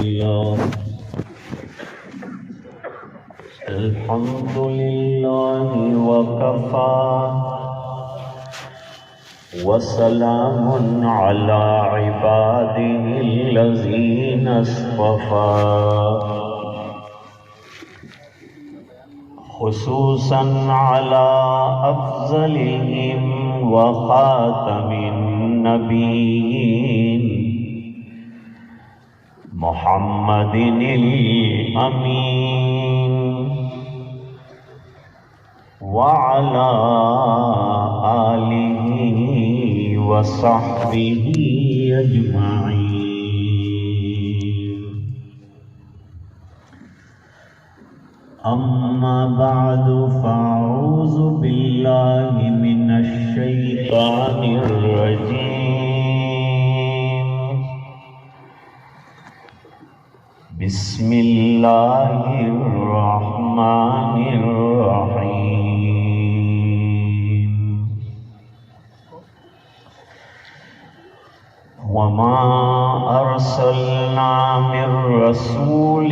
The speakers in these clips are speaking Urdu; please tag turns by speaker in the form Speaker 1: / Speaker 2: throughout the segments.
Speaker 1: لله الحمد لله وكفى وسلام على عباده الذين اصطفى خصوصا على أفضلهم وخاتم النبيين محمد الأمين وعلى آله وصحبه أجمعين. أما بعد فأعوذ بالله من الشيطان الرجيم. بسم الله الرحمن الرحيم. وما أرسلنا من رسول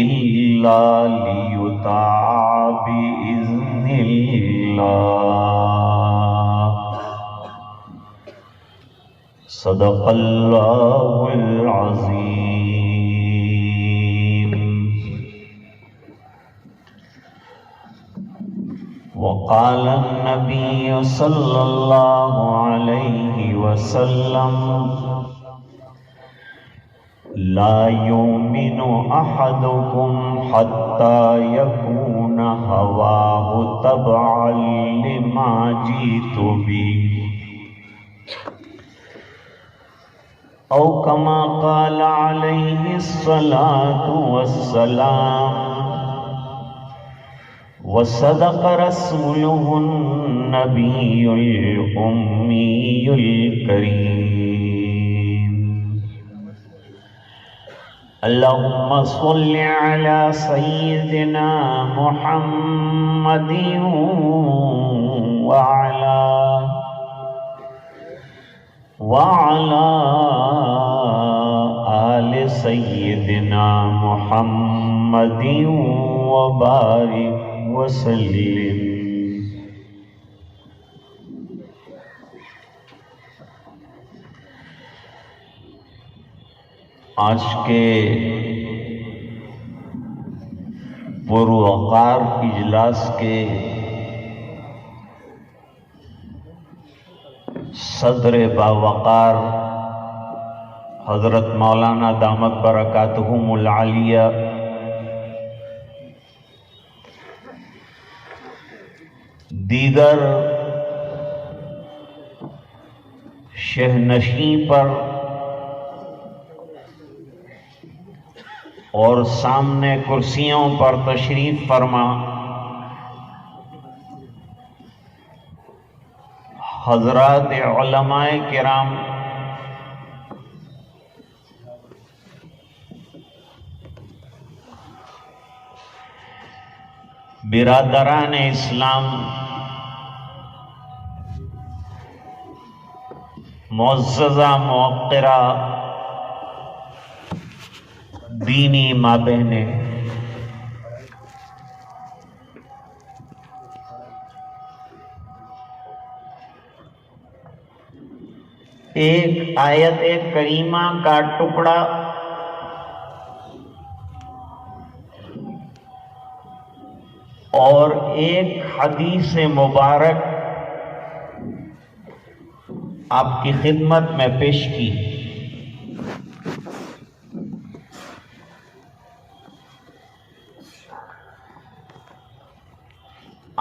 Speaker 1: إلا ليطاع بإذن الله. صدق الله العظيم. وقال النبي صلى الله عليه وسلم: لا يؤمن أحدكم حتى يكون هواه تبعا لما جئت به، أو كما قال عليه الصلاة والسلام. وصدق رسوله النبي الأمي الكريم. اللهم صل على سيدنا محمد وعلى آل سيدنا محمد وبارك وسلم. آج کے پروقار اجلاس کے صدر باوقار حضرت مولانا دامت برکاتہم العالیہ، دیگر شہنشین پر اور سامنے کرسیوں پر تشریف فرما حضرات علماء کرام، برادران اسلام، معززہ موقرہ دینی ماں بہنیں، ایک آیت کریمہ کا ٹکڑا اور ایک حدیث مبارک آپ کی خدمت میں پیش کی.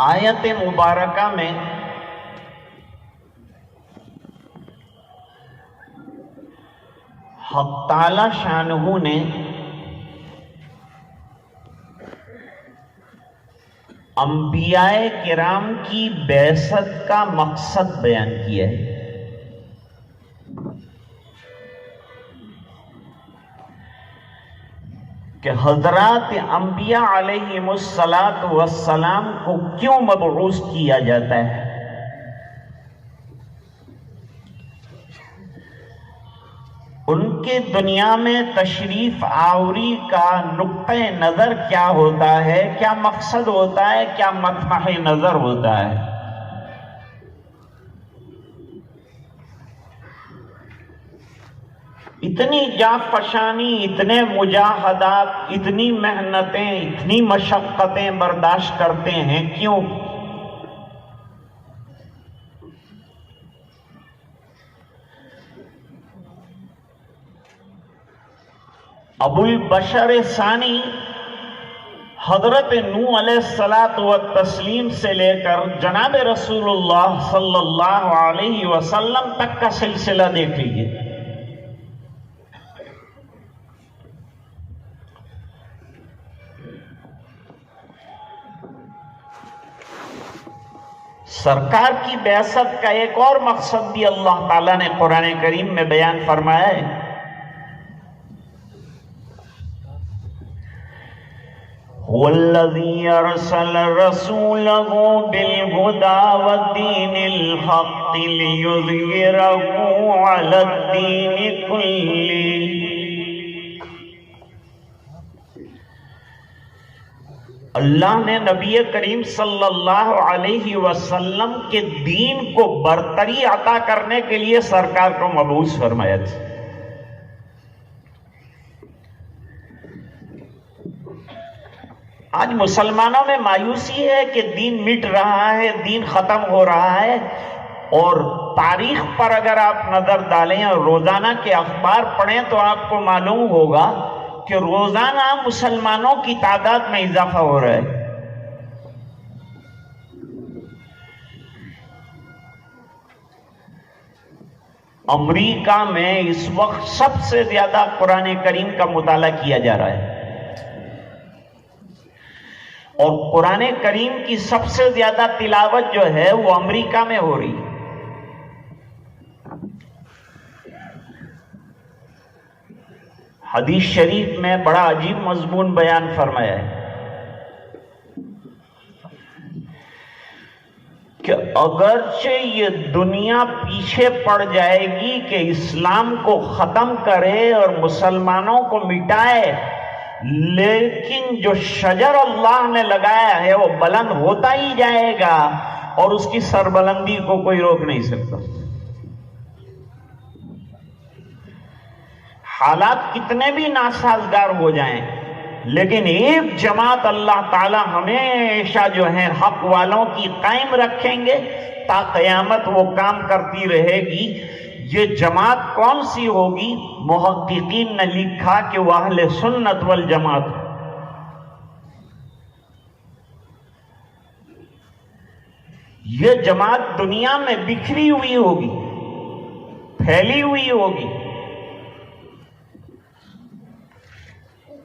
Speaker 1: آیت مبارکہ میں حق تعالی شانہ نے انبیاء کرام کی بعثت کا مقصد بیان کیا ہے. کہ حضرات انبیاء علیہم السلام کو کیوں مبعوث کیا جاتا ہے. ان کی دنیا میں تشریف آوری کا نقطہ نظر کیا ہوتا ہے، کیا مقصد ہوتا ہے، کیا مطمح نظر ہوتا ہے؟ اتنی جانفشانی، اتنے مجاہدات، اتنی محنتیں، اتنی مشقتیں برداشت کرتے ہیں، کیوں؟ ابو البشر ثانی حضرت نوح علیہ الصلاۃ والتسلیم سے لے کر جناب رسول اللہ صلی اللہ علیہ وسلم تک کا سلسلہ دیکھ لیجیے۔ سرکار کی بعثت کا ایک اور مقصد بھی اللہ تعالیٰ نے قرآن کریم میں بیان فرمایا ہے۔ وَالَّذِي أَرْسَلَ رَسُولَهُ بِالْهُدَى وَالدِّينِ الْحَقِّ لِيُظْهِرَهُ عَلَى الدِّينِ كُلِّهِ۔ اللہ نے نبی کریم صلی اللہ علیہ وسلم کے دین کو برتری عطا کرنے کے لیے سرکار کو مبعوث فرمایا تھا۔ آج مسلمانوں میں مایوسی ہے کہ دین مٹ رہا ہے، دین ختم ہو رہا ہے، اور تاریخ پر اگر آپ نظر ڈالیں اور روزانہ کے اخبار پڑھیں تو آپ کو معلوم ہوگا کہ روزانہ مسلمانوں کی تعداد میں اضافہ ہو رہا ہے۔ امریکہ میں اس وقت سب سے زیادہ قرآن کریم کا مطالعہ کیا جا رہا ہے، اور قرآن کریم کی سب سے زیادہ تلاوت جو ہے وہ امریکہ میں ہو رہی ہے۔ حدیث شریف میں بڑا عجیب مضمون بیان فرمایا ہے کہ اگرچہ یہ دنیا پیچھے پڑ جائے گی کہ اسلام کو ختم کرے اور مسلمانوں کو مٹائے، لیکن جو شجر اللہ نے لگایا ہے وہ بلند ہوتا ہی جائے گا، اور اس کی سربلندی کو کوئی روک نہیں سکتا۔ حالات کتنے بھی ناسازگار ہو جائیں، لیکن ایک جماعت اللہ تعالی ہمیشہ جو ہے حق والوں کی قائم رکھیں گے تا قیامت وہ کام کرتی رہے گی۔ یہ جماعت کون سی ہوگی؟ محققین نے لکھا کہ وہ اہل سنت والجماعت۔ یہ جماعت دنیا میں بکھری ہوئی ہوگی، پھیلی ہوئی ہوگی،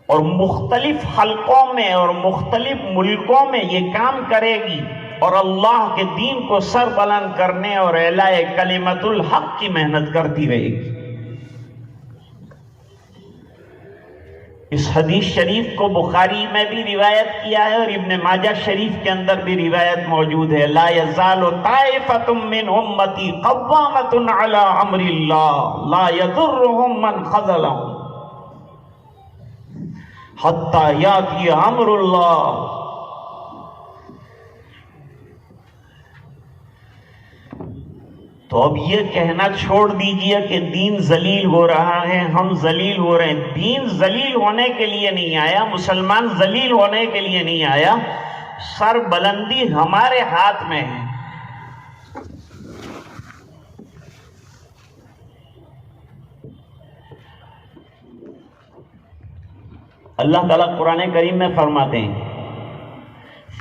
Speaker 1: اور مختلف حلقوں میں اور مختلف ملکوں میں یہ کام کرے گی، اور اللہ کے دین کو سر بلند کرنے اور اعلاء کلمت الحق کی محنت کرتی رہے گی۔ اس حدیث شریف کو بخاری میں بھی روایت کیا ہے اور ابن ماجہ شریف کے اندر بھی روایت موجود ہے۔ لا یزال طائفۃ من امتی قوامۃ علی امر اللہ لا یضرهم من خذلهم حتی یاتی امر اللہ۔ تو اب یہ کہنا چھوڑ دیجئے کہ دین ذلیل ہو رہا ہے، ہم ذلیل ہو رہے ہیں۔ دین ذلیل ہونے کے لیے نہیں آیا، مسلمان ذلیل ہونے کے لیے نہیں آیا، سر بلندی ہمارے ہاتھ میں ہے۔ اللہ تعالیٰ قرآن کریم میں فرماتے ہیں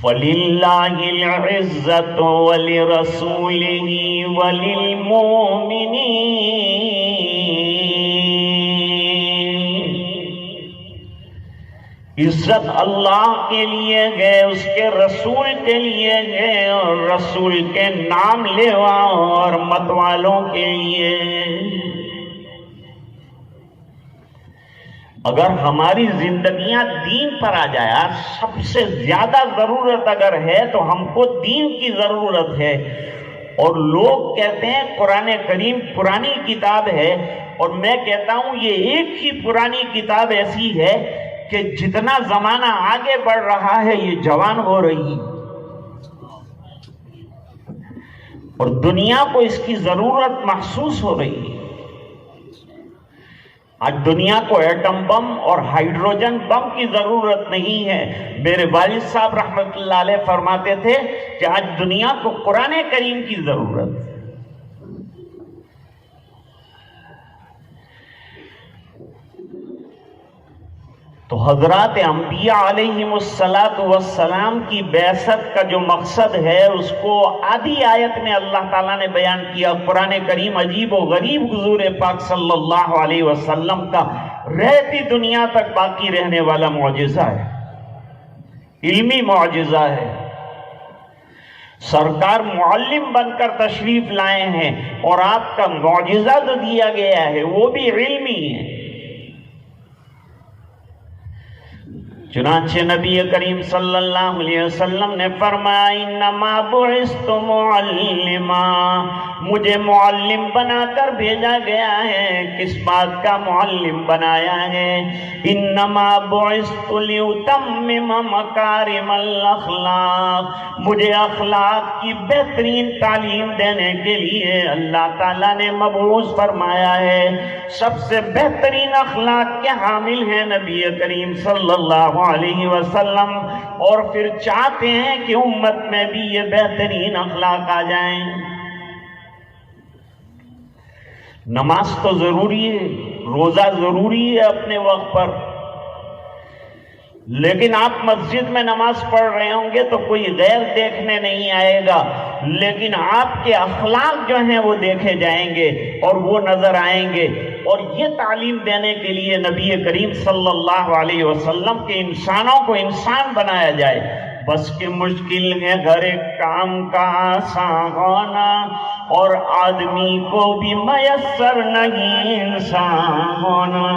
Speaker 1: وَلِلَّهِ الْعِزَّةُ وَلِرَسُولِهِ وَلِلْمُؤْمِنِينَ۔ عزت اللہ کے لیے ہے، اس کے رسول کے لیے ہے، اور رسول کے نام لیوا اور مت والوں کے لیے۔ اگر ہماری زندگیاں دین پر آ جائے، سب سے زیادہ ضرورت اگر ہے تو ہم کو دین کی ضرورت ہے، اور لوگ کہتے ہیں قرآن کریم پرانی کتاب ہے، اور میں کہتا ہوں یہ ایک ہی پرانی کتاب ایسی ہے کہ جتنا زمانہ آگے بڑھ رہا ہے یہ جوان ہو رہی ہے، اور دنیا کو اس کی ضرورت محسوس ہو رہی ہے۔ آج دنیا کو ایٹم بم اور ہائیڈروجن بم کی ضرورت نہیں ہے۔ میرے والد صاحب رحمت اللہ علیہ فرماتے تھے کہ آج دنیا کو قرآن کریم کی ضرورت ہے۔ تو حضرات انبیاء علیہم السلام کی بعثت کا جو مقصد ہے اس کو آدھی آیت میں اللہ تعالیٰ نے بیان کیا۔ قرآن کریم عجیب و غریب حضور پاک صلی اللہ علیہ وسلم کا رہتی دنیا تک باقی رہنے والا معجزہ ہے، علمی معجزہ ہے۔ سرکار معلم بن کر تشریف لائے ہیں اور آپ کا معجزہ جو دیا گیا ہے وہ بھی علمی ہے۔ چنانچہ نبی کریم صلی اللہ علیہ وسلم نے فرمایا انما بعثت معلما، مجھے معلم بنا کر بھیجا گیا ہے۔ کس بات کا معلم بنایا ہے؟ انما بعثت لاتمم مکارم الاخلاق، مجھے اخلاق کی بہترین تعلیم دینے کے لیے اللہ تعالیٰ نے مبعوث فرمایا ہے۔ سب سے بہترین اخلاق کے حامل ہیں نبی کریم صلی اللہ علیہ وسلم، اور پھر چاہتے ہیں کہ امت میں بھی یہ بہترین اخلاق آ جائیں۔ نماز تو ضروری ہے، روزہ ضروری ہے اپنے وقت پر، لیکن آپ مسجد میں نماز پڑھ رہے ہوں گے تو کوئی غیر دیکھنے نہیں آئے گا، لیکن آپ کے اخلاق جو ہیں وہ دیکھے جائیں گے اور وہ نظر آئیں گے۔ اور یہ تعلیم دینے کے لیے نبی کریم صلی اللہ علیہ وسلم کے انسانوں کو انسان بنایا جائے۔ بس کہ مشکل ہے ہر ایک کام کا آسان ہونا، اور آدمی کو بھی میسر نہیں انسان ہونا۔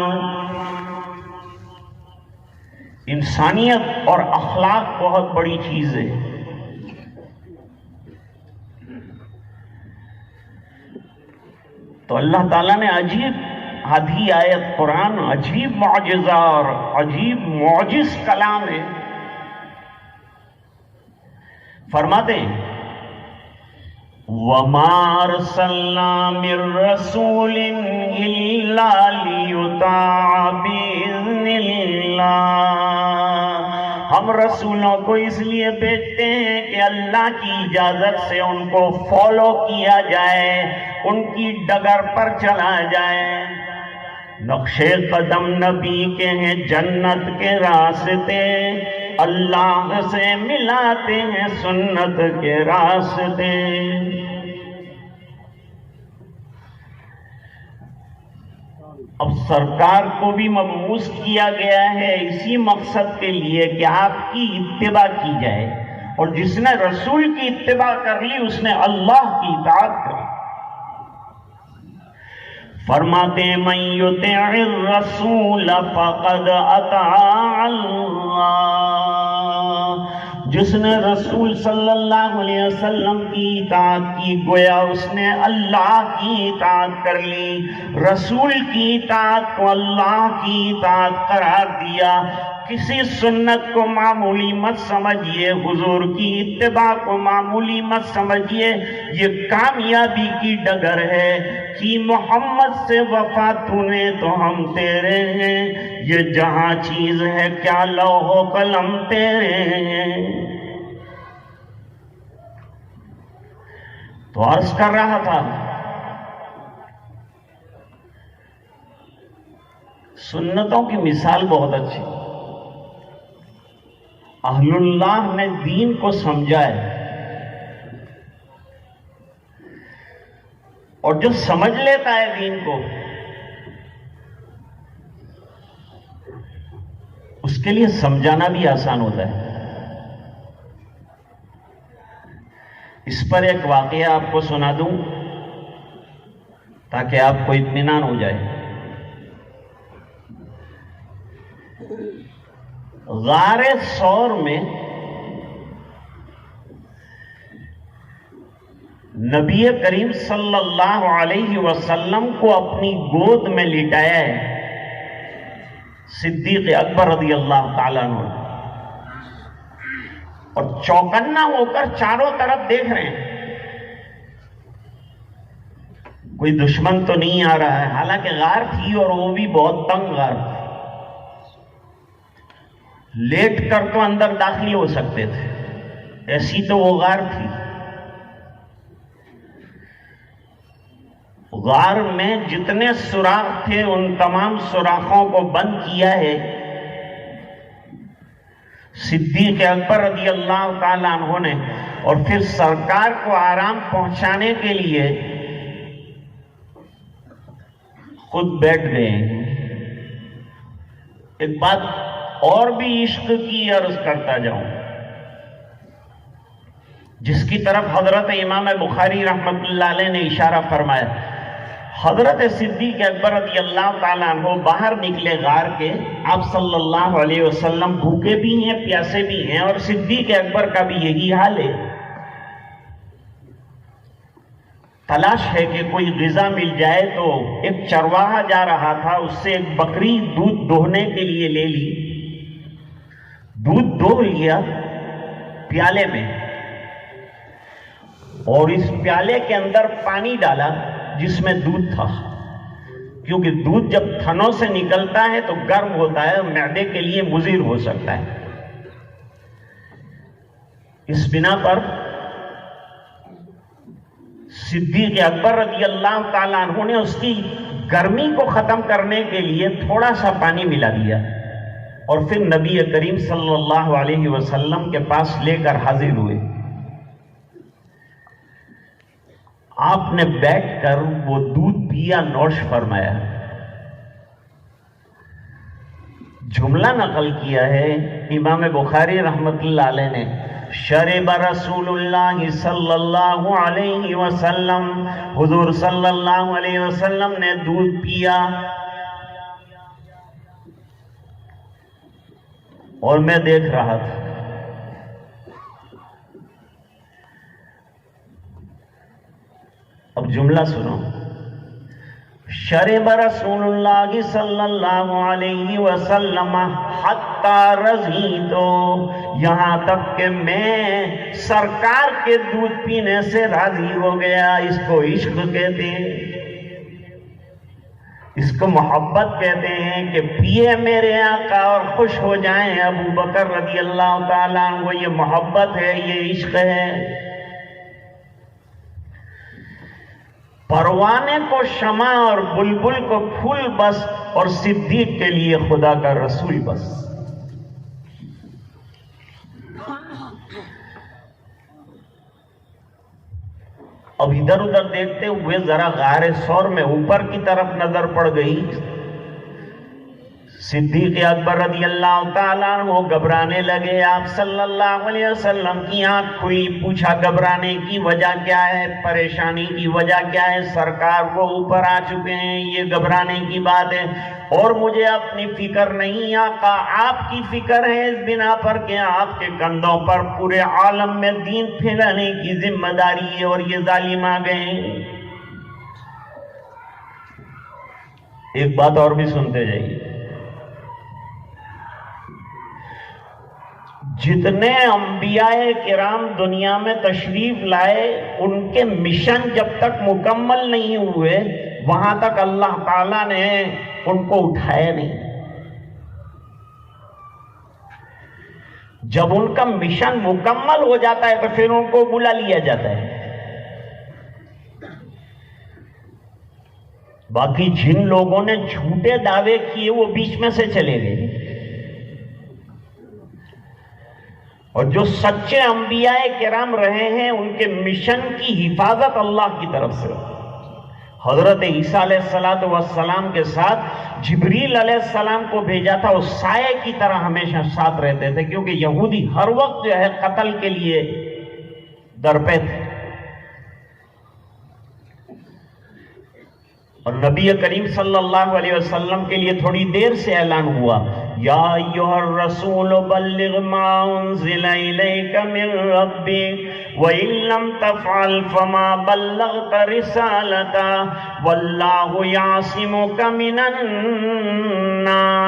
Speaker 1: انسانیت اور اخلاق بہت بڑی چیز ہے۔ تو اللہ تعالیٰ نے عجیب آدھی آیت قرآن، عجیب معجزہ اور عجیب معجز کلام ہے۔ فرماتے ہیں وَمَا أَرْسَلْنَا مِن رَّسُولٍ إِلَّا لِيُطَاعَ بِإِذْنِ اللَّهِ، ہم رسولوں کو اس لیے بھیجتے ہیں کہ اللہ کی اجازت سے ان کو فالو کیا جائے، ان کی ڈگر پر چلا جائے۔ نقشے قدم نبی کے ہیں جنت کے راستے، اللہ سے ملاتے ہیں سنت کے راستے۔ اب سرکار کو بھی مبعوث کیا گیا ہے اسی مقصد کے لیے کہ آپ کی اتباع کی جائے، اور جس نے رسول کی اتباع کر لی اس نے اللہ کی اطاعت کر لی۔ فرماتے ہیں من یطع الرسول فقد اطاع اللہ، جس نے رسول صلی اللہ علیہ وسلم کی اطاعت کی گویا اس نے اللہ کی اطاعت کر لی۔ رسول کی اطاعت کو اللہ کی اطاعت قرار دیا۔ کسی سنت کو معمولی مت سمجھیے، حضور کی اتباع کو معمولی مت سمجھیے، یہ کامیابی کی ڈگر ہے۔ کہ محمد سے وفا تونے تو ہم تیرے ہیں، یہ جہاں چیز ہے کیا لوح و قلم تیرے ہیں۔ تو عرض کر رہا تھا سنتوں کی مثال بہت اچھی، اہل اللہ نے دین کو سمجھا ہے، اور جو سمجھ لیتا ہے دین کو اس کے لیے سمجھانا بھی آسان ہوتا ہے۔ اس پر ایک واقعہ آپ کو سنا دوں تاکہ آپ کو اطمینان ہو جائے۔ غار ثور میں نبی کریم صلی اللہ علیہ وسلم کو اپنی گود میں لٹایا ہے صدیق اکبر رضی اللہ تعالیٰ عنہ، اور چوکنا ہو کر چاروں طرف دیکھ رہے ہیں کوئی دشمن تو نہیں آ رہا ہے، حالانکہ غار تھی اور وہ بھی بہت تنگ غار تھی، لیٹ کر تو اندر داخل ہو سکتے تھے، ایسی تو وہ غار تھی۔ غار میں جتنے سوراخ تھے ان تمام سوراخوں کو بند کیا ہے صدیق اکبر رضی اللہ تعالیٰ عنہ نے، اور پھر سرکار کو آرام پہنچانے کے لیے خود بیٹھ گئے۔ ایک بات اور بھی عشق کی عرض کرتا جاؤں، جس کی طرف حضرت امام بخاری رحمت اللہ علیہ نے اشارہ فرمایا۔ حضرت صدیق اکبر رضی اللہ تعالیٰ عنہ باہر نکلے غار کے، آپ صلی اللہ علیہ وسلم بھوکے بھی ہیں پیاسے بھی ہیں، اور صدیق اکبر کا بھی یہی حال ہے۔ تلاش ہے کہ کوئی غذا مل جائے، تو ایک چرواہا جا رہا تھا، اس سے ایک بکری دودھ دوہنے کے لیے لے لی، دودھ دوہ لیا پیالے میں، اور اس پیالے کے اندر پانی ڈالا جس میں دودھ تھا، کیونکہ دودھ جب تھنوں سے نکلتا ہے تو گرم ہوتا ہے، معدے کے لیے مضر ہو سکتا ہے۔ اس بنا پر صدیق اکبر رضی اللہ تعالیٰ عنہ نے اس کی گرمی کو ختم کرنے کے لیے تھوڑا سا پانی ملا دیا، اور پھر نبی کریم صلی اللہ علیہ وسلم کے پاس لے کر حاضر ہوئے۔ آپ نے بیٹھ کر وہ دودھ پیا، نوش فرمایا۔ جملہ نقل کیا ہے امام بخاری رحمت اللہ علیہ نے، شرب رسول اللہ صلی اللہ علیہ وسلم، حضور صلی اللہ علیہ وسلم نے دودھ پیا، اور میں دیکھ رہا تھا۔ اب جملہ سنو، شرب رسول اللہ صلی اللہ علیہ وسلم حتی رضیتو، یہاں تک کہ میں سرکار کے دودھ پینے سے راضی ہو گیا۔ اس کو عشق کہتے ہیں، اس کو محبت کہتے ہیں کہ پیے میرے آقا اور خوش ہو جائیں ابو بکر رضی اللہ تعالیٰ عنہ۔ یہ محبت ہے، یہ عشق ہے۔ پروانے کو شمع اور بلبل کو پھول بس، اور صدیق کے لیے خدا کا رسول بس۔ اب ادھر ادھر دیکھتے ہوئے ذرا غار ثور میں اوپر کی طرف نظر پڑ گئی۔ صدیق اکبر رضی اللہ تعالیٰ عنہ گھبرانے لگے۔ آپ صلی اللہ علیہ وسلم کی آنکھ کھلی، پوچھا گھبرانے کی وجہ کیا ہے، پریشانی کی وجہ کیا ہے؟ سرکار وہ اوپر آ چکے ہیں، یہ گھبرانے کی بات ہے، اور مجھے اپنی فکر نہیں آقا، آپ کی فکر ہے، اس بنا پر کہ آپ کے کندھوں پر پورے عالم میں دین پھیلانے کی ذمہ داری ہے، اور یہ ظالم آ گئے ہیں۔ ایک بات اور بھی سنتے جائیے، جتنے انبیاء کرام دنیا میں تشریف لائے، ان کے مشن جب تک مکمل نہیں ہوئے، وہاں تک اللہ تعالیٰ نے ان کو اٹھایا نہیں۔ جب ان کا مشن مکمل ہو جاتا ہے تو پھر ان کو بلا لیا جاتا ہے۔ باقی جن لوگوں نے جھوٹے دعوے کیے وہ بیچ میں سے چلے گئے، اور جو سچے انبیاء کرام رہے ہیں ان کے مشن کی حفاظت اللہ کی طرف سے۔ حضرت عیسیٰ علیہ السلام کے ساتھ جبریل علیہ السلام کو بھیجا تھا، اس سائے کی طرح ہمیشہ ساتھ رہتے تھے، کیونکہ یہودی ہر وقت جو ہے قتل کے لیے درپے تھے۔ اور نبی کریم صلی اللہ علیہ وسلم کے لیے تھوڑی دیر سے اعلان ہوا، یا ایھا الرسول بلغ ما انزل الیک من ربک وَإِن لَّمْ تَفْعَلْ فَمَا بَلَّغْتَ رِسَالَتَهُ وَاللَّهُ يَعْصِمُكَ مِنَ النَّاسِ۔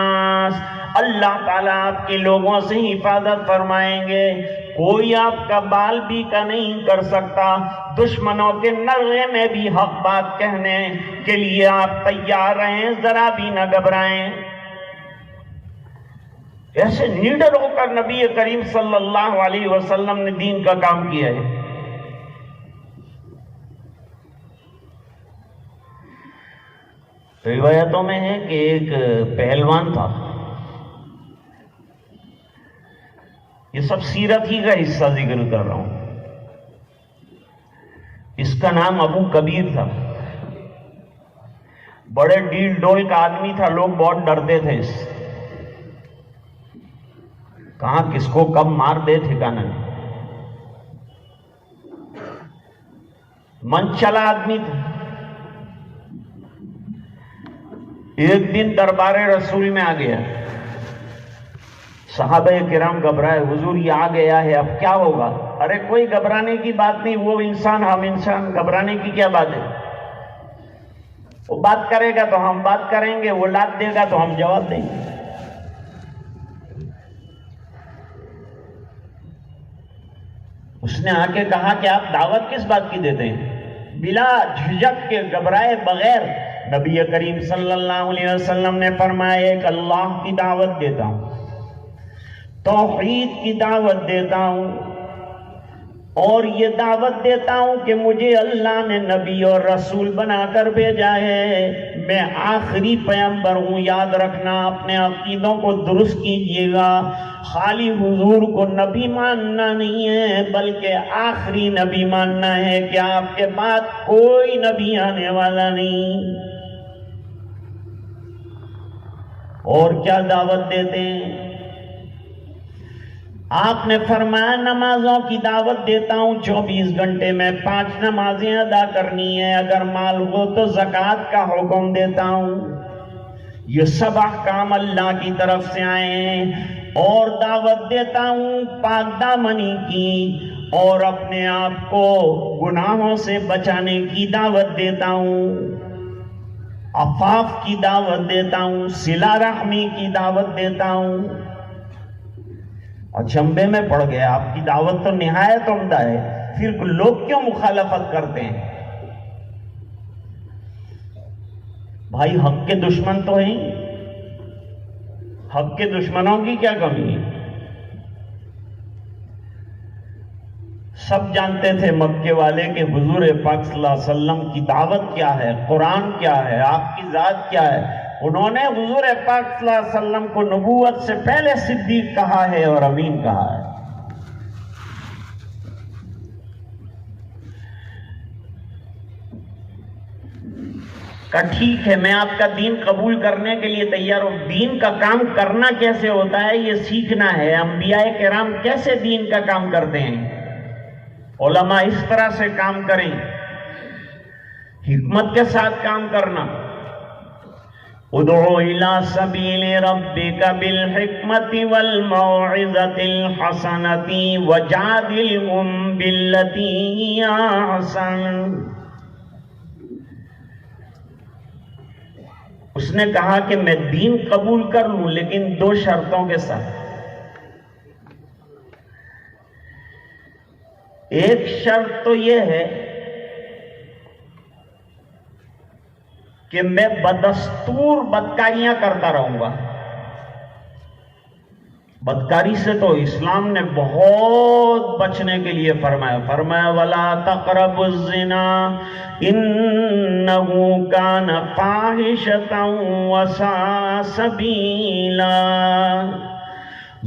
Speaker 1: اللہ تعالیٰ آپ کے لوگوں سے حفاظت فرمائیں گے، کوئی آپ کا بال بھی کا نہیں کر سکتا۔ دشمنوں کے نرغے میں بھی حق بات کہنے کے لیے آپ تیار رہیں، ذرا بھی نہ گھبرائیں۔ ایسے نیڈر ہو کر نبی کریم صلی اللہ علیہ وسلم نے دین کا کام کیا ہے۔ روایتوں میں ہے کہ ایک پہلوان تھا، یہ سب سیرت ہی کا حصہ ذکر کر رہا ہوں، اس کا نام ابو کبیر تھا، بڑے ڈیل ڈول کا آدمی تھا، لوگ بہت ڈرتے تھے اس سے، کہاں کس کو کب مار دے ٹھکانہ نہیں، من چلا آدمی تھا۔ ایک دن دربار رسول میں آ گیا، صحابہ کرام گھبرائے، حضور یہ آ گیا ہے اب کیا ہوگا؟ ارے کوئی گھبرانے کی بات نہیں، وہ انسان ہم انسان، گھبرانے کی کیا بات ہے؟ وہ بات کرے گا تو ہم بات کریں گے، وہ لات دے گا تو ہم جواب دیں گے۔ اس نے آ کے کہا کہ آپ دعوت کس بات کی دیتے ہیں؟ بلا جھجک کے گھبرائے بغیر نبی کریم صلی اللہ علیہ وسلم نے فرمایا کہ اللہ کی دعوت دیتا ہوں، توحید کی دعوت دیتا ہوں، اور یہ دعوت دیتا ہوں کہ مجھے اللہ نے نبی اور رسول بنا کر بھیجا ہے، میں آخری پیغمبر ہوں، یاد رکھنا، اپنے عقیدوں کو درست کیجیے گا، خالی حضور کو نبی ماننا نہیں ہے بلکہ آخری نبی ماننا ہے کہ آپ کے بعد کوئی نبی آنے والا نہیں۔ اور کیا دعوت دیتے ہیں؟ آپ نے فرمایا نمازوں کی دعوت دیتا ہوں، 24 گھنٹے میں 5 نمازیں ادا کرنی ہے، اگر مال ہو تو زکوٰۃ کا حکم دیتا ہوں۔ یہ سب احکام اللہ کی طرف سے آئے ہیں، اور دعوت دیتا ہوں پاک دامنی کی، اور اپنے آپ کو گناہوں سے بچانے کی دعوت دیتا ہوں، عفاف کی دعوت دیتا ہوں، صلہ رحمی کی دعوت دیتا ہوں۔ اچنبے میں پڑ گیا، آپ کی دعوت تو نہایت عمدہ ہے، پھر لوگ کیوں مخالفت کرتے ہیں؟ بھائی حق کے دشمن تو ہیں، حق کے دشمنوں کی کیا کمی ہے؟ سب جانتے تھے مکے والے کہ حضور پاک صلی اللہ علیہ وسلم کی دعوت کیا ہے، قرآن کیا ہے، آپ کی ذات کیا ہے۔ انہوں نے حضور پاک صلی اللہ علیہ وسلم کو نبوت سے پہلے صدیق کہا ہے اور امین کہا ہے۔ ٹھیک ہے، میں آپ کا دین قبول کرنے کے لیے تیار ہوں، دین کا کام کرنا کیسے ہوتا ہے یہ سیکھنا ہے، انبیاء کرام کیسے دین کا کام کرتے ہیں، علماء اس طرح سے کام کریں، حکمت کے ساتھ کام کرنا۔ ادعو الى سبیل ربک بالحکمت والموعظۃ الحسنۃ وجادلہم باللتی ہی احسن۔ اس نے کہا کہ میں دین قبول کر لوں لیکن 2 شرطوں کے ساتھ۔ ایک شرط تو یہ ہے کہ میں بدستور بدکاریاں کرتا رہوں گا۔ بدکاری سے تو اسلام نے بہت بچنے کے لیے فرمایا وَلَا تَقْرَبُوا الزِّنَا إِنَّهُ كَانَ فَاحِشَةً وَسَاءَ سَبِيلًا۔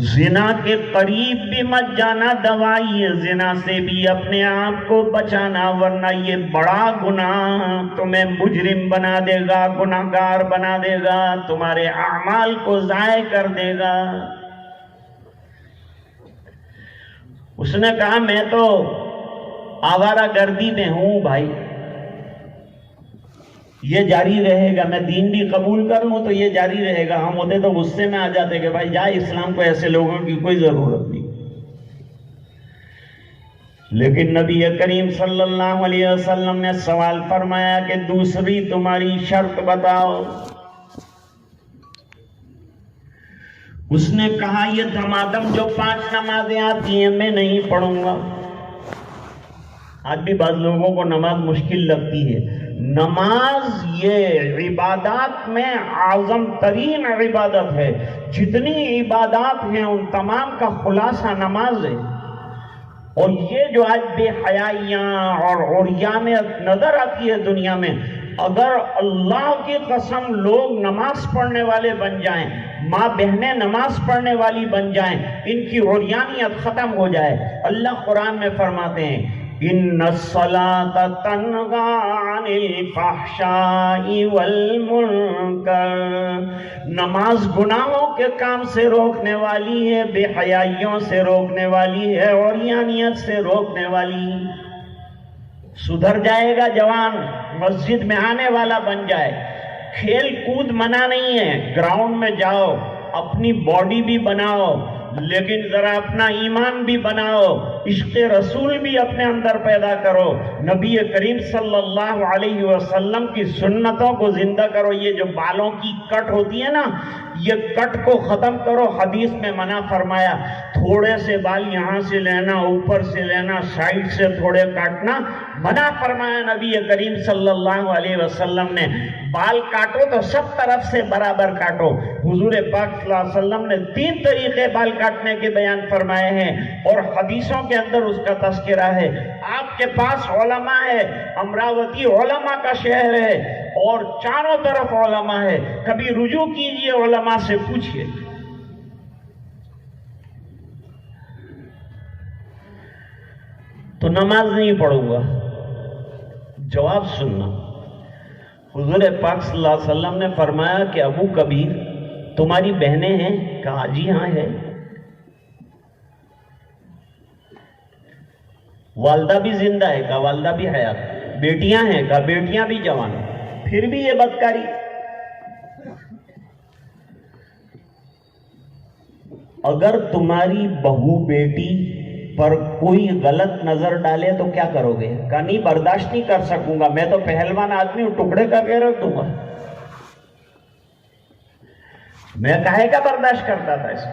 Speaker 1: زنا کے قریب بھی مت جانا، دوائیے زنا سے بھی اپنے آپ کو بچانا، ورنہ یہ بڑا گناہ تمہیں مجرم بنا دے گا، گناہگار بنا دے گا، تمہارے اعمال کو ضائع کر دے گا۔ اس نے کہا میں تو آوارہ گردی میں ہوں بھائی، یہ جاری رہے گا، میں دین بھی قبول کر لوں تو یہ جاری رہے گا۔ ہم ہوتے تو غصے میں آ جاتے کہ بھائی جا، اسلام کو ایسے لوگوں کی کوئی ضرورت نہیں۔ لیکن نبی کریم صلی اللہ علیہ وسلم نے سوال فرمایا کہ دوسری تمہاری شرط بتاؤ. اس نے کہا یہ دھمادم جو 5 نمازیں آتی ہیں میں نہیں پڑھوں گا. آج بھی بعض لوگوں کو نماز مشکل لگتی ہے. نماز یہ عبادات میں اعظم ترین عبادت ہے. جتنی عبادات ہیں ان تمام کا خلاصہ نماز ہے. اور یہ جو آج بے حیائیاں اور عریانیت نظر آتی ہے دنیا میں، اگر اللہ کی قسم لوگ نماز پڑھنے والے بن جائیں، ماں بہنیں نماز پڑھنے والی بن جائیں، ان کی عریانیت ختم ہو جائے. اللہ قرآن میں فرماتے ہیں ان الصلاۃ تنہی عن الفحشاء والمنکر، نماز گناہوں کے کام سے روکنے والی ہے، بے حیائیوں سے روکنے والی ہے، عریانیت سے روکنے والی. سدھر جائے گا جوان، مسجد میں آنے والا بن جائے. کھیل کود منع نہیں ہے، گراؤنڈ میں جاؤ، اپنی باڈی بھی بناؤ، لیکن ذرا اپنا ایمان بھی بناؤ، عشق رسول بھی اپنے اندر پیدا کرو، نبی کریم صلی اللہ علیہ وسلم کی سنتوں کو زندہ کرو. یہ جو بالوں کی کٹ ہوتی ہے نا، یہ کٹ کو ختم کرو. حدیث میں منع فرمایا تھوڑے سے بال یہاں سے لینا، اوپر سے لینا، سائڈ سے تھوڑے کاٹنا منع فرمایا نبی کریم صلی اللہ علیہ وسلم نے. بال کاٹو تو سب طرف سے برابر کاٹو. حضور پاک صلی اللہ علیہ وسلم نے 3 طریقے بال کاٹنے کے بیان فرمائے ہیں اور حدیثوں کے اندر اس کا تذکرہ ہے. آپ کے پاس علماء ہے، امراوتی علماء کا شہر ہے اور چاروں طرف علماء ہے. کبھی رجوع کیجئے، علماء سے پوچھئے. تو نماز نہیں پڑھوں گا. جواب سننا. حضور پاک صلی اللہ علیہ وسلم نے فرمایا کہ ابو کبیر تمہاری بہنیں ہیں؟ کہا جی ہاں ہے. والدہ بھی زندہ ہے؟ کہا والدہ بھی حیات. بیٹیاں ہیں؟ کہا بیٹیاں بھی جوان. پھر بھی یہ بدکاری. اگر تمہاری بہو بیٹی پر کوئی غلط نظر ڈالے تو کیا کرو گے؟ کہا نہیں برداشت نہیں کر سکوں گا، میں تو پہلوان آدمی ہوں، ٹکڑے کر کے رکھ دوں گا. میں کہے کا برداشت کرتا تھا اس کو.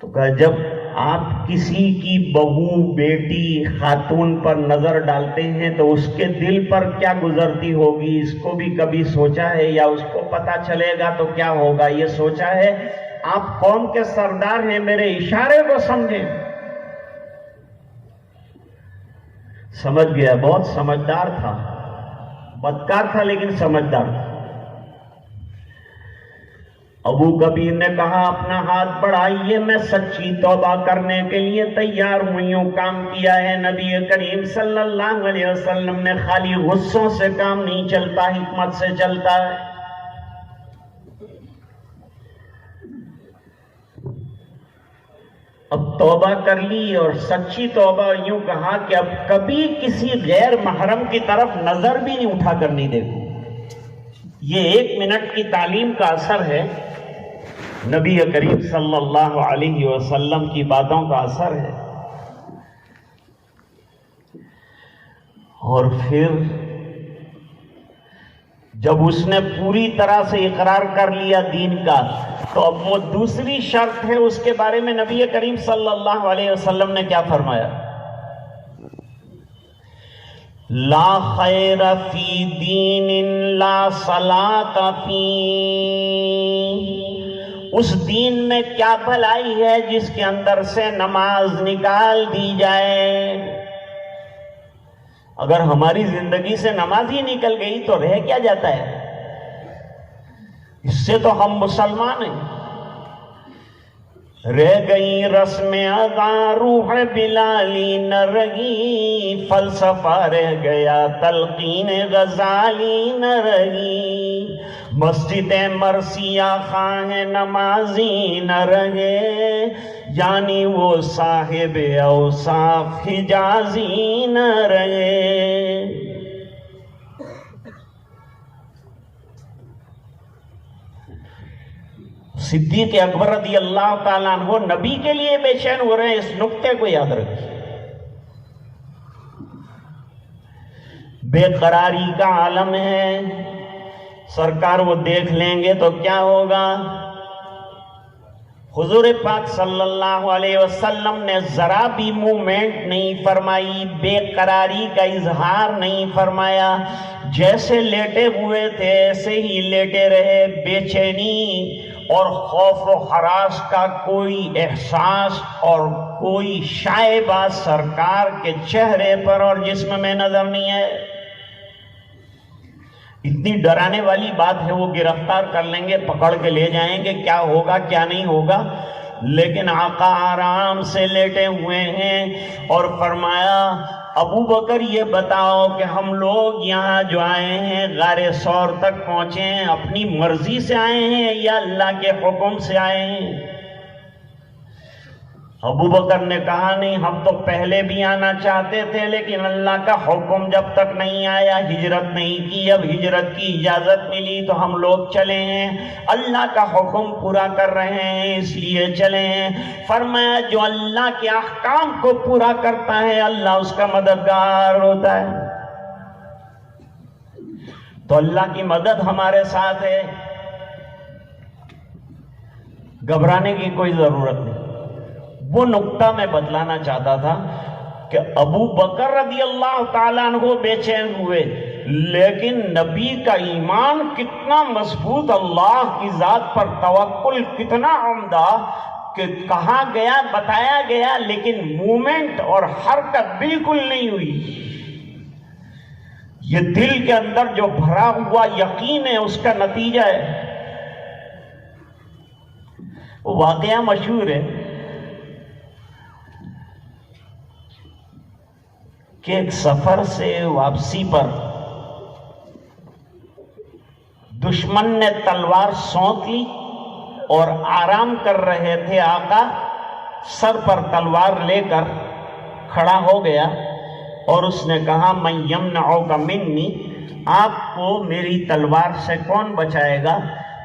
Speaker 1: تو کہا جب آپ کسی کی بہو بیٹی خاتون پر نظر ڈالتے ہیں تو اس کے دل پر کیا گزرتی ہوگی، اس کو بھی کبھی سوچا ہے؟ یا اس کو پتا چلے گا تو کیا ہوگا، یہ سوچا ہے؟ آپ قوم کے سردار ہیں، میرے اشارے کو سمجھیں. سمجھ گیا. بہت سمجھدار تھا، بدکار تھا لیکن سمجھدار تھا. ابو کبیر نے کہا اپنا ہاتھ بڑھائیے، میں سچی توبہ کرنے کے لیے تیار ہوئی ہوں. کام کیا ہے. نبی کریم صلی اللہ علیہ وسلم نے خالی غصوں سے کام نہیں چلتا، حکمت سے چلتا ہے. اب توبہ کر لی اور سچی توبہ. یوں کہا کہ اب کبھی کسی غیر محرم کی طرف نظر بھی نہیں اٹھا کر نہیں دیکھوں. یہ 1 منٹ کی تعلیم کا اثر ہے، نبی کریم صلی اللہ علیہ وسلم کی باتوں کا اثر ہے. اور پھر جب اس نے پوری طرح سے اقرار کر لیا دین کا، تو اب وہ دوسری شرط ہے، اس کے بارے میں نبی کریم صلی اللہ علیہ وسلم نے کیا فرمایا؟ لا خیر فی دین لا صلاۃ فیہ. اس دین میں کیا بھلائی ہے جس کے اندر سے نماز نکال دی جائے. اگر ہماری زندگی سے نماز ہی نکل گئی تو رہ کیا جاتا ہے؟ اس سے تو ہم مسلمان ہیں. رہ گئی رسم ادا روح بلالی نہ رہی، فلسفہ رہ گیا تلقین غزالی نہ رہی، مسجد مرثیہ خواہ نمازی نہ رہے، یعنی وہ صاحب اوصاف حجازی نہ رہے. صدیق اکبر رضی اللہ تعالیٰ عنہ نبی کے لیے بے چین ہو رہے ہیں، اس نقطے کو یاد رکھیے۔ بے قراری کا عالم ہے، سرکار وہ دیکھ لیں گے تو کیا ہوگا؟ حضور پاک صلی اللہ علیہ وسلم نے ذرا بھی موومنٹ نہیں فرمائی، بے قراری کا اظہار نہیں فرمایا، جیسے لیٹے ہوئے تھے ایسے ہی لیٹے رہے، بے چینی اور خوف و ہراس کا کوئی احساس اور کوئی شائبہ سرکار کے چہرے پر اور جسم میں نظر نہیں ہے۔ اتنی ڈرانے والی بات ہے، وہ گرفتار کر لیں گے، پکڑ کے لے جائیں گے، کیا ہوگا کیا نہیں ہوگا، لیکن آقا آرام سے لیٹے ہوئے ہیں اور فرمایا ابو بکر یہ بتاؤ کہ ہم لوگ یہاں جو آئے ہیں غار ثور تک پہنچے ہیں، اپنی مرضی سے آئے ہیں یا اللہ کے حکم سے آئے ہیں؟ ابو بکر نے کہا نہیں، ہم تو پہلے بھی آنا چاہتے تھے لیکن اللہ کا حکم جب تک نہیں آیا ہجرت نہیں کی، اب ہجرت کی اجازت ملی تو ہم لوگ چلے ہیں، اللہ کا حکم پورا کر رہے ہیں اس لیے چلے ہیں۔ فرمایا جو اللہ کے احکام کو پورا کرتا ہے اللہ اس کا مددگار ہوتا ہے، تو اللہ کی مدد ہمارے ساتھ ہے، گھبرانے کی کوئی ضرورت نہیں۔ وہ نقطہ میں بتلانا چاہتا تھا کہ ابو بکر رضی اللہ تعالیٰ عنہ بے چین ہوئے، لیکن نبی کا ایمان کتنا مضبوط، اللہ کی ذات پر توکل کتنا عمدہ کہ کہا گیا بتایا گیا لیکن مومنٹ اور حرکت بالکل نہیں ہوئی۔ یہ دل کے اندر جو بھرا ہوا یقین ہے اس کا نتیجہ ہے۔ وہ واقعہ مشہور ہے کہ ایک سفر سے واپسی پر دشمن نے تلوار سونت لی اور آرام کر رہے تھے، آقا سر پر تلوار لے کر کھڑا ہو گیا اور اس نے کہا من یمنعک منی، آپ کو میری تلوار سے کون بچائے گا؟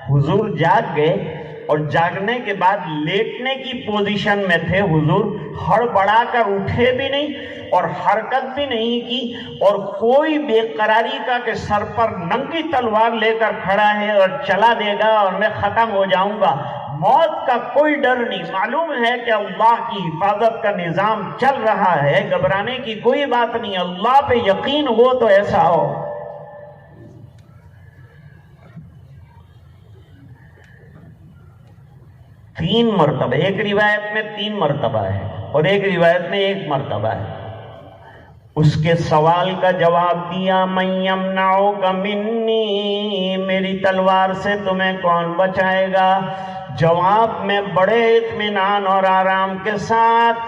Speaker 1: حضور جاگ گئے اور جاگنے کے بعد لیٹنے کی پوزیشن میں تھے، حضور ہڑبڑا کر اٹھے بھی نہیں اور حرکت بھی نہیں کی، اور کوئی بے قراری کا کہ سر پر ننگی تلوار لے کر کھڑا ہے اور چلا دے گا اور میں ختم ہو جاؤں گا، موت کا کوئی ڈر نہیں، معلوم ہے کہ اللہ کی حفاظت کا نظام چل رہا ہے، گھبرانے کی کوئی بات نہیں، اللہ پہ یقین ہو تو ایسا ہو۔ تین مرتبہ، ایک روایت میں 3 مرتبہ ہے اور ایک روایت میں 1 مرتبہ ہے، اس کے سوال کا جواب دیا من یمنعک منی، میری تلوار سے تمہیں کون بچائے گا؟ جواب میں بڑے اطمینان اور آرام کے ساتھ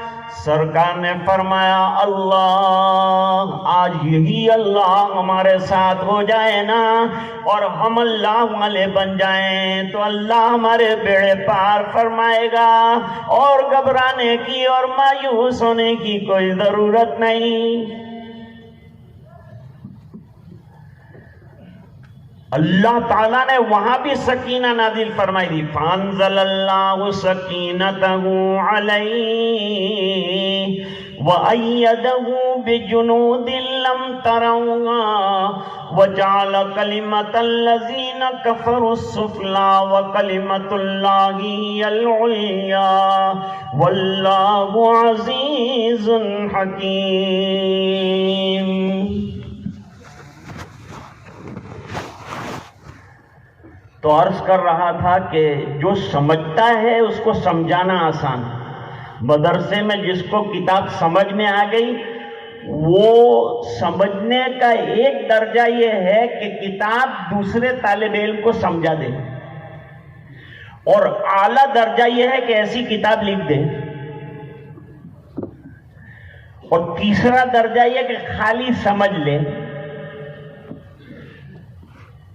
Speaker 1: سرکار نے فرمایا اللہ، آج یہی اللہ ہمارے ساتھ ہو جائے نا اور ہم اللہ والے بن جائیں تو اللہ ہمارے بیڑے پار فرمائے گا، اور گھبرانے کی اور مایوس ہونے کی کوئی ضرورت نہیں۔ اللہ تعالیٰ نے وہاں بھی سکینہ نازل فرمائی دی، فانزل اللہ سکینتہ علیہ وَأَيَّدَهُ بِجُنُودٍ لَّمْ تَرَوْهَا وَجَعَلَ كَلِمَةَ الَّذِينَ كَفَرُوا السُّفْلَىٰ وَكَلِمَةُ اللَّهِ هِيَ الْعُلْيَا وَاللَّهُ عَزِيزٌ حَكِيمٌ۔ تو عرض کر رہا تھا کہ جو سمجھتا ہے اس کو سمجھانا آسان، مدرسے میں جس کو کتاب سمجھ میں آ گئی وہ سمجھنے کا ایک درجہ یہ ہے کہ کتاب دوسرے طالب علم کو سمجھا دے، اور اعلیٰ درجہ یہ ہے کہ ایسی کتاب لکھ دے، اور تیسرا درجہ یہ کہ خالی سمجھ لے،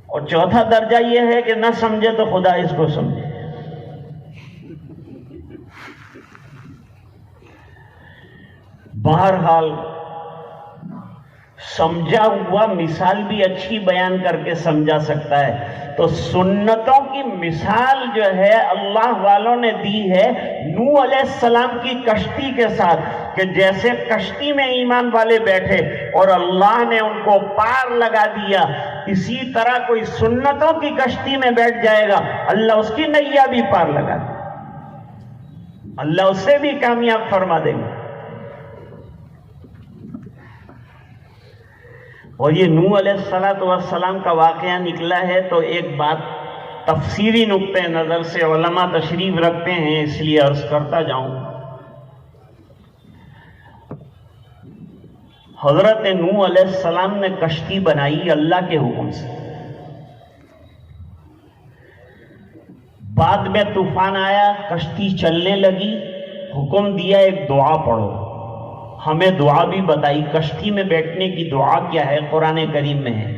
Speaker 1: اور چوتھا درجہ یہ ہے کہ نہ سمجھے تو خدا اس کو سمجھے۔ بہرحال سمجھا ہوا مثال بھی اچھی بیان کر کے سمجھا سکتا ہے. تو سنتوں کی مثال جو ہے اللہ والوں نے دی ہے نوح علیہ السلام کی کشتی کے ساتھ، کہ جیسے کشتی میں ایمان والے بیٹھے اور اللہ نے ان کو پار لگا دیا، اسی طرح کوئی سنتوں کی کشتی میں بیٹھ جائے گا، اللہ اس کی نیا بھی پار لگا دے، اللہ اسے بھی کامیاب فرما دے گا. اور یہ نوح علیہ السلام کا واقعہ نکلا ہے. تو ایک بات تفسیری نقطۂ نظر سے علماء تشریف رکھتے ہیں، اس لیے عرض کرتا جاؤں. حضرت نوح علیہ السلام نے کشتی بنائی اللہ کے حکم سے. بعد میں طوفان آیا، کشتی چلنے لگی، حکم دیا ایک دعا پڑھو. ہمیں دعا بھی بتائی، کشتی میں بیٹھنے کی دعا کیا ہے قرآن کریم میں ہے.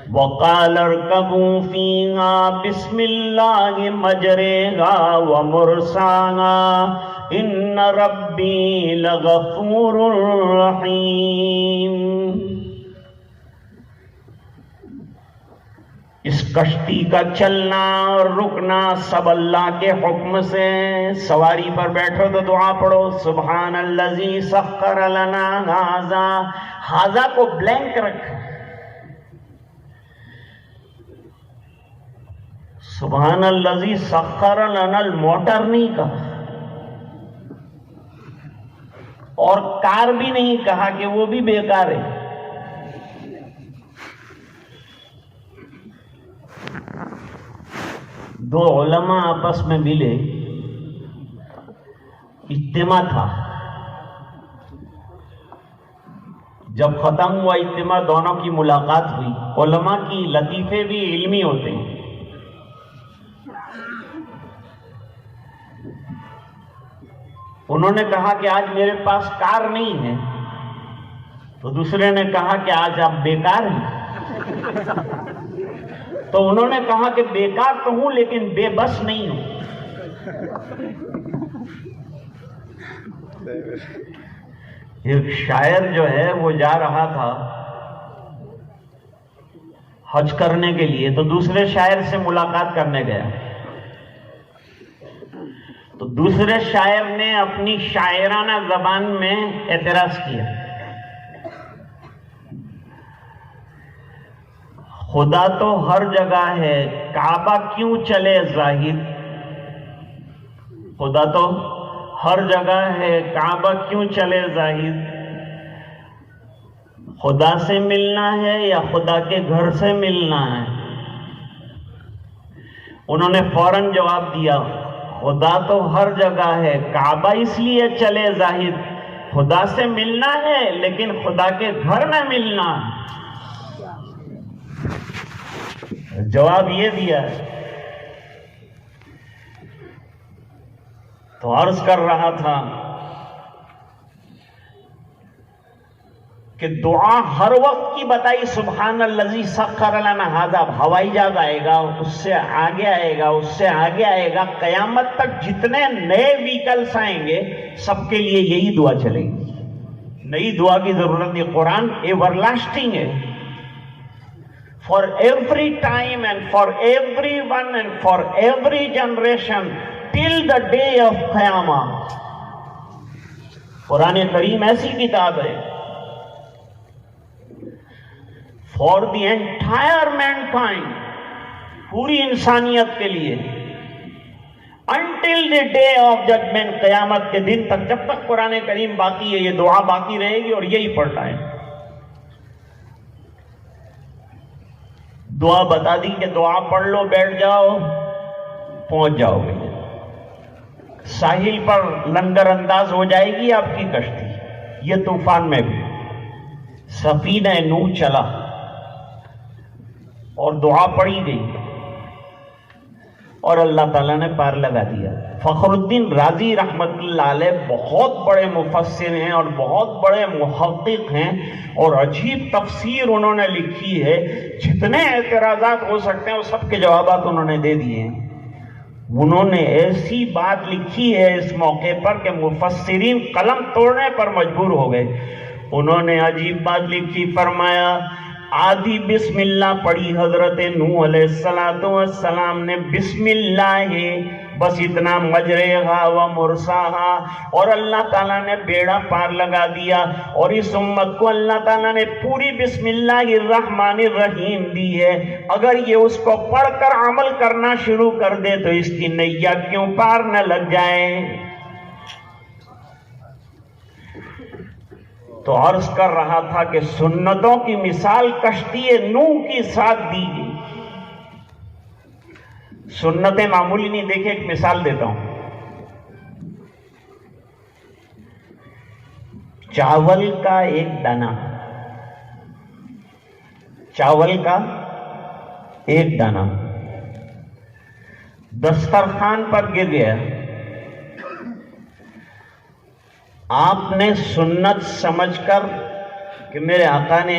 Speaker 1: وَقَالَ ارْكَبُوا فِيهَا بِسْمِ اللَّهِ مَجْرَاهَا وَمُرْسَاهَا إِنَّ رَبِّي لَغَفُورٌ رَحِيمٌ. اس کشتی کا چلنا اور رکنا سب اللہ کے حکم سے. سواری پر بیٹھو تو دعا پڑھو، سبحان الذی سخر لنا ھذا. ھذا کو بلینک رکھا، سبحان الذی سخر لنا الموٹر نہیں کہا، اور کار بھی نہیں کہا کہ وہ بھی بیکار ہے. دو علماء آپس میں ملے، اجتماع تھا. جب ختم ہوا اجتماع، دونوں کی ملاقات ہوئی. علماء کی لطیفے بھی علمی ہوتے ہیں. انہوں نے کہا کہ آج میرے پاس کار نہیں ہے، تو دوسرے نے کہا کہ آج آپ بیکار ہیں. تو انہوں نے کہا کہ بیکار تو ہوں لیکن بے بس نہیں ہوں. ایک شاعر جو ہے وہ جا رہا تھا حج کرنے کے لیے، تو دوسرے شاعر سے ملاقات کرنے گیا. تو دوسرے شاعر نے اپنی شاعرانہ زبان میں اعتراض کیا، خدا تو ہر جگہ ہے، کعبہ کیوں چلے زاہد. خدا تو ہر جگہ ہے، کعبہ کیوں چلے زاہد. خدا سے ملنا ہے یا خدا کے گھر سے ملنا ہے. انہوں نے فوراً جواب دیا، خدا تو ہر جگہ ہے، کعبہ اس لیے چلے زاہد. خدا سے ملنا ہے لیکن خدا کے گھر میں ملنا ہے. جواب یہ دیا. تو عرض کر رہا تھا کہ دعا ہر وقت کی بتائی، سبحان الذی سخر لنا ھذا. ہوائی جہاز آئے گا، اس سے آگے آئے گا، اس سے آگے آئے گا، قیامت تک جتنے نئے ویکلز آئیں گے سب کے لیے یہی دعا چلے گی. نئی دعا کی ضرورت نہیں. قرآن ایور لاسٹنگ ہے. For every time and for everyone and for every generation till the day of Qiyamah. قرآن کریم ایسی کتاب ہے for the entire mankind, پوری انسانیت کے لیے. Until the day of judgment, قیامت کے دن تک، جب تک قرآن کریم باقی ہے یہ دعا باقی رہے گی اور یہی پڑھنا ہے. دعا بتا دی کہ دعا پڑھ لو، بیٹھ جاؤ، پہنچ جاؤ گے. ساحل پر لنگر انداز ہو جائے گی آپ کی کشتی. یہ طوفان میں بھی سفینہ نوح چلا اور دعا پڑھی گئی اور اللہ تعالیٰ نے پار لگا دیا. فخر الدین رازی رحمت اللہ علیہ بہت بڑے مفسر ہیں اور بہت بڑے محقق ہیں، اور عجیب تفسیر انہوں نے لکھی ہے. جتنے اعتراضات ہو سکتے ہیں وہ سب کے جوابات انہوں نے دے دیے ہیں. انہوں نے ایسی بات لکھی ہے اس موقع پر کہ مفسرین قلم توڑنے پر مجبور ہو گئے. انہوں نے عجیب بات لکھی، فرمایا آدھی بسم اللہ پڑھی حضرت نوح علیہ السلام نے، بسم اللہ بس اتنا مجرہا و مرساہا، اور اللہ تعالیٰ نے بیڑا پار لگا دیا، اور اس امت کو اللہ تعالیٰ نے پوری بسم اللہ الرحمن الرحیم دی ہے۔ اگر یہ اس کو پڑھ کر عمل کرنا شروع کر دے تو اس کی نیا کیوں پار نہ لگ جائے؟ تو عرض کر رہا تھا کہ سنتوں کی مثال کشتی نوح کی ساتھ دی گئی۔ سنتیں معمولی نہیں، دیکھیں ایک مثال دیتا ہوں۔ چاول کا ایک دانہ، چاول کا ایک دانہ دسترخوان پر گر گیا، آپ نے سنت سمجھ کر کہ میرے آقا نے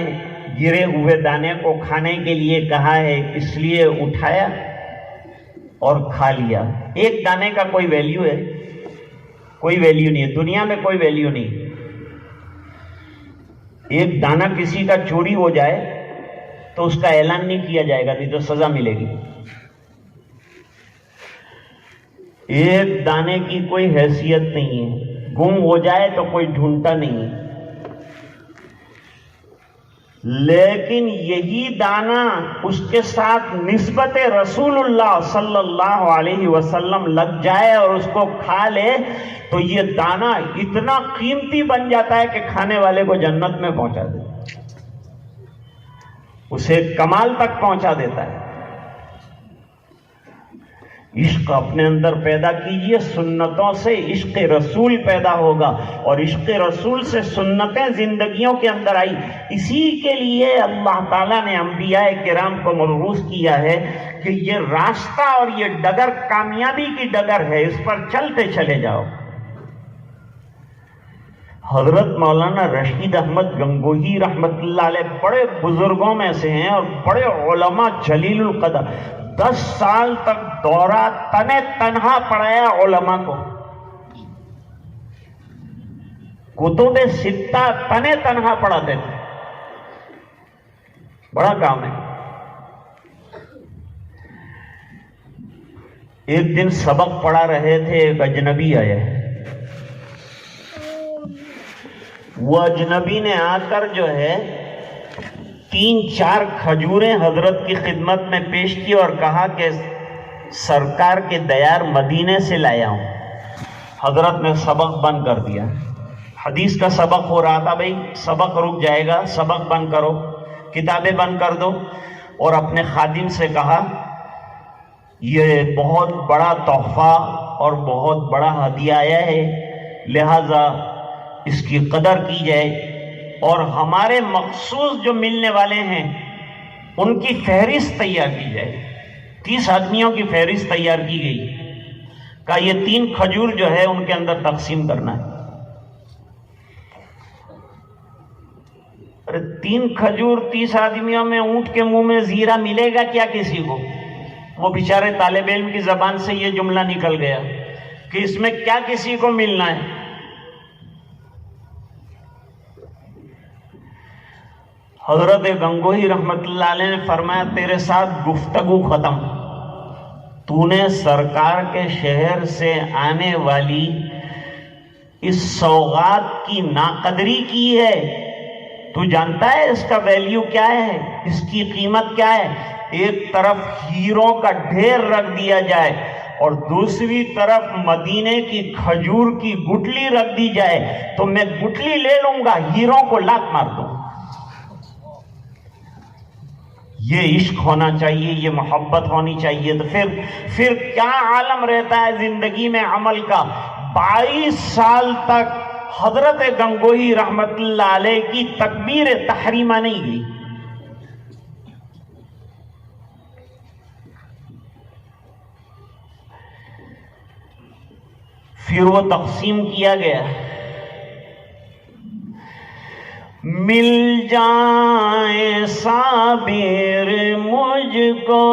Speaker 1: گرے ہوئے دانے کو کھانے کے لیے کہا ہے، اس لیے اٹھایا اور کھا لیا۔ ایک دانے کا کوئی ویلیو ہے؟ کوئی ویلیو نہیں ہے، دنیا میں کوئی ویلیو نہیں۔ ایک دانہ کسی کا چوری ہو جائے تو اس کا اعلان نہیں کیا جائے گا، نہیں تو سزا ملے گی۔ ایک دانے کی کوئی حیثیت نہیں ہے، گم ہو جائے تو کوئی ڈھونڈتا نہیں ہے۔ لیکن یہی دانہ اس کے ساتھ نسبت رسول اللہ صلی اللہ علیہ وسلم لگ جائے اور اس کو کھا لے تو یہ دانہ اتنا قیمتی بن جاتا ہے کہ کھانے والے کو جنت میں پہنچا دیتا ہے، اسے کمال تک پہنچا دیتا ہے۔ عشق اپنے اندر پیدا کیجئے، سنتوں سے عشق رسول پیدا ہوگا، اور عشق رسول سے سنتیں زندگیوں کے اندر آئی۔ اسی کے لیے اللہ تعالیٰ نے انبیاء کرام کو مبعوث کیا ہے کہ یہ راستہ اور یہ ڈگر کامیابی کی ڈگر ہے، اس پر چلتے چلے جاؤ۔ حضرت مولانا رشید احمد گنگوہی رحمت اللہ علیہ بڑے بزرگوں میں سے ہیں اور بڑے علماء جلیل القدر، 10 سال تک دورہ تنے تنہا پڑھایا علماء کو، کتب ستہ تنے تنہا پڑھاتے تھے، بڑا کام ہے۔ ایک دن سبق پڑھا رہے تھے، ایک اجنبی آیا، وہ اجنبی نے آ کر جو ہے 3-4 کھجوریں حضرت کی خدمت میں پیش کی اور کہا کہ سرکار کے دیار مدینے سے لایا ہوں۔ حضرت نے سبق بند کر دیا، حدیث کا سبق ہو رہا تھا، بھائی سبق رک جائے گا، سبق بند کرو، کتابیں بند کر دو، اور اپنے خادم سے کہا یہ بہت بڑا تحفہ اور بہت بڑا ہدیہ آیا ہے، لہذا اس کی قدر کی جائے، اور ہمارے مخصوص جو ملنے والے ہیں ان کی فہرست تیار کی جائے۔ 30 آدمیوں کی فہرست تیار کی گئی، کہا یہ 3 کھجور جو ہے ان کے اندر تقسیم کرنا ہے۔ ارے 3 کھجور 30 آدمیوں میں، اونٹ کے منہ میں زیرہ ملے گا کیا کسی کو؟ وہ بیچارے طالب علم کی زبان سے یہ جملہ نکل گیا کہ اس میں کیا کسی کو ملنا ہے؟ حضرت گنگوہی رحمت اللہ علیہ نے فرمایا تیرے ساتھ گفتگو ختم، تو نے سرکار کے شہر سے آنے والی اس سوغات کی ناقدری کی ہے۔ تو جانتا ہے اس کا ویلیو کیا ہے، اس کی قیمت کیا ہے؟ ایک طرف ہیروں کا ڈھیر رکھ دیا جائے اور دوسری طرف مدینے کی کھجور کی گٹلی رکھ دی جائے تو میں گٹلی لے لوں گا، ہیروں کو لات مار دوں۔ یہ عشق ہونا چاہیے، یہ محبت ہونی چاہیے، تو پھر کیا عالم رہتا ہے زندگی میں عمل کا۔ 22 سال تک حضرت گنگوہی رحمت اللہ علیہ کی تکبیر تحریمہ نہیں گئی۔ پھر وہ تقسیم کیا گیا، مل جائیں صابر مجھ کو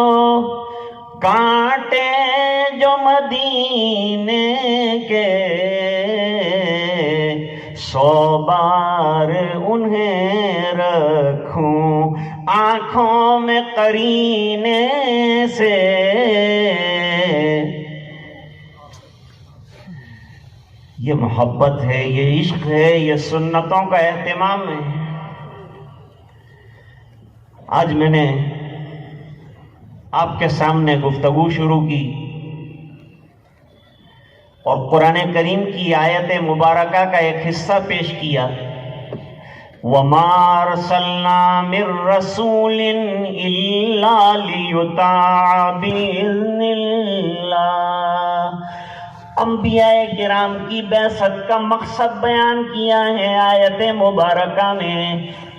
Speaker 1: کانٹے جو مدینے کے، 100 بار انہیں رکھوں آنکھوں میں قرینے سے. یہ محبت ہے، یہ عشق ہے، یہ سنتوں کا اہتمام ہے. آج میں نے آپ کے سامنے گفتگو شروع کی اور قرآن کریم کی آیت مبارکہ کا ایک حصہ پیش کیا. وَمَا أَرْسَلْنَا مِن رَّسُولٍ إِلَّا لِيُطَاعَ بِإِذْنِ اللَّهِ. انبیاء کرام کی بعثت کا مقصد بیان کیا ہے آیت مبارکہ میں،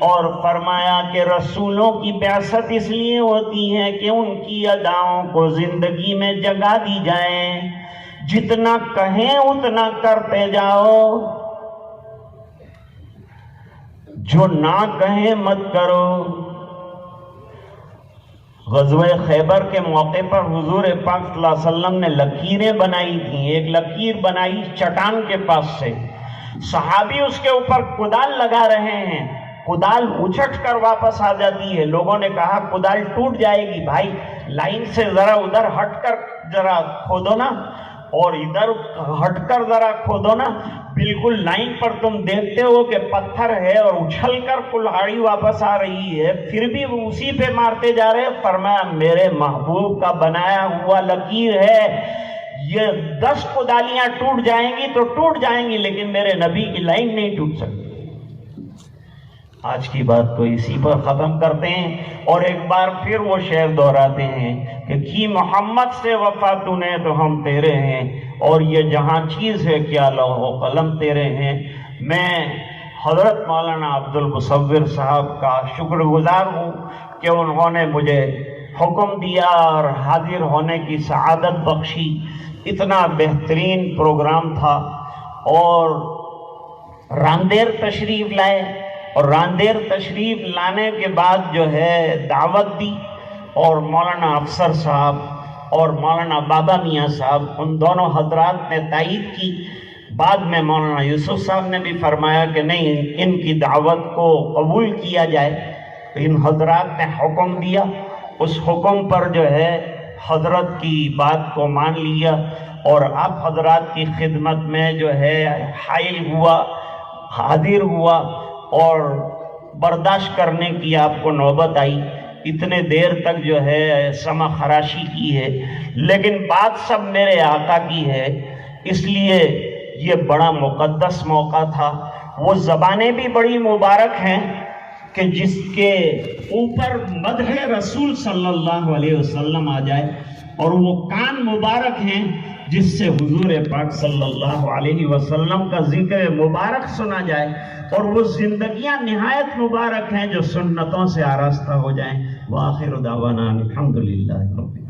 Speaker 1: اور فرمایا کہ رسولوں کی بعثت اس لیے ہوتی ہے کہ ان کی اداؤں کو زندگی میں جگہ دی جائے. جتنا کہیں اتنا کرتے جاؤ، جو نہ کہیں مت کرو. غزوہ خیبر کے موقع پر حضور پاک صلی اللہ علیہ وسلم نے لکیریں بنائی تھیں. ایک لکیر بنائی چٹان کے پاس سے، صحابی اس کے اوپر کدال لگا رہے ہیں، کدال اچھٹ کر واپس آ جاتی ہے. لوگوں نے کہا کدال ٹوٹ جائے گی، بھائی لائن سے ذرا ادھر ہٹ کر ذرا کھودو نا، اور ادھر ہٹ کر ذرا کھودو نا. بالکل لائن پر تم دیکھتے ہو کہ پتھر ہے اور اچھل کر کلہاڑی واپس آ رہی ہے، پھر بھی وہ اسی پہ مارتے جا رہے. فرمایا میرے محبوب کا بنایا ہوا لکیر ہے، یہ 10 کدالیاں ٹوٹ جائیں گی تو ٹوٹ جائیں گی، لیکن میرے نبی کی لائن نہیں ٹوٹ سکتی. آج کی بات کو اسی پر ختم کرتے ہیں اور ایک بار پھر وہ شعر دہراتے ہیں کہ کی محمد سے وفا تو نے تو ہم تیرے ہیں، اور یہ جہاں چیز ہے کیا لوح و قلم تیرے ہیں. میں حضرت مولانا عبد المصور صاحب کا شکر گزار ہوں کہ انہوں نے مجھے حکم دیا اور حاضر ہونے کی سعادت بخشی. اتنا بہترین پروگرام تھا، اور راندیر تشریف لائے، اور راندیر تشریف لانے کے بعد جو ہے دعوت دی، اور مولانا افسر صاحب اور مولانا بابا میاں صاحب ان دونوں حضرات نے تائید کی. بعد میں مولانا یوسف صاحب نے بھی فرمایا کہ نہیں، ان کی دعوت کو قبول کیا جائے. تو ان حضرات نے حکم دیا، اس حکم پر جو ہے حضرت کی بات کو مان لیا، اور آپ حضرات کی خدمت میں جو ہے حائل ہوا، حاضر ہوا، اور برداشت کرنے کی آپ کو نوبت آئی. اتنے دیر تک جو ہے سما خراشی کی ہے، لیکن بات سب میرے آقا کی ہے، اس لیے یہ بڑا مقدس موقع تھا. وہ زبانیں بھی بڑی مبارک ہیں کہ جس کے اوپر مدح رسول صلی اللہ علیہ وسلم آ جائے، اور وہ کان مبارک ہیں جس سے حضور پاک صلی اللہ علیہ وسلم کا ذکر مبارک سنا جائے، اور وہ زندگیاں نہایت مبارک ہیں جو سنتوں سے آراستہ ہو جائیں. وآخر دعوانا الحمدللہ رب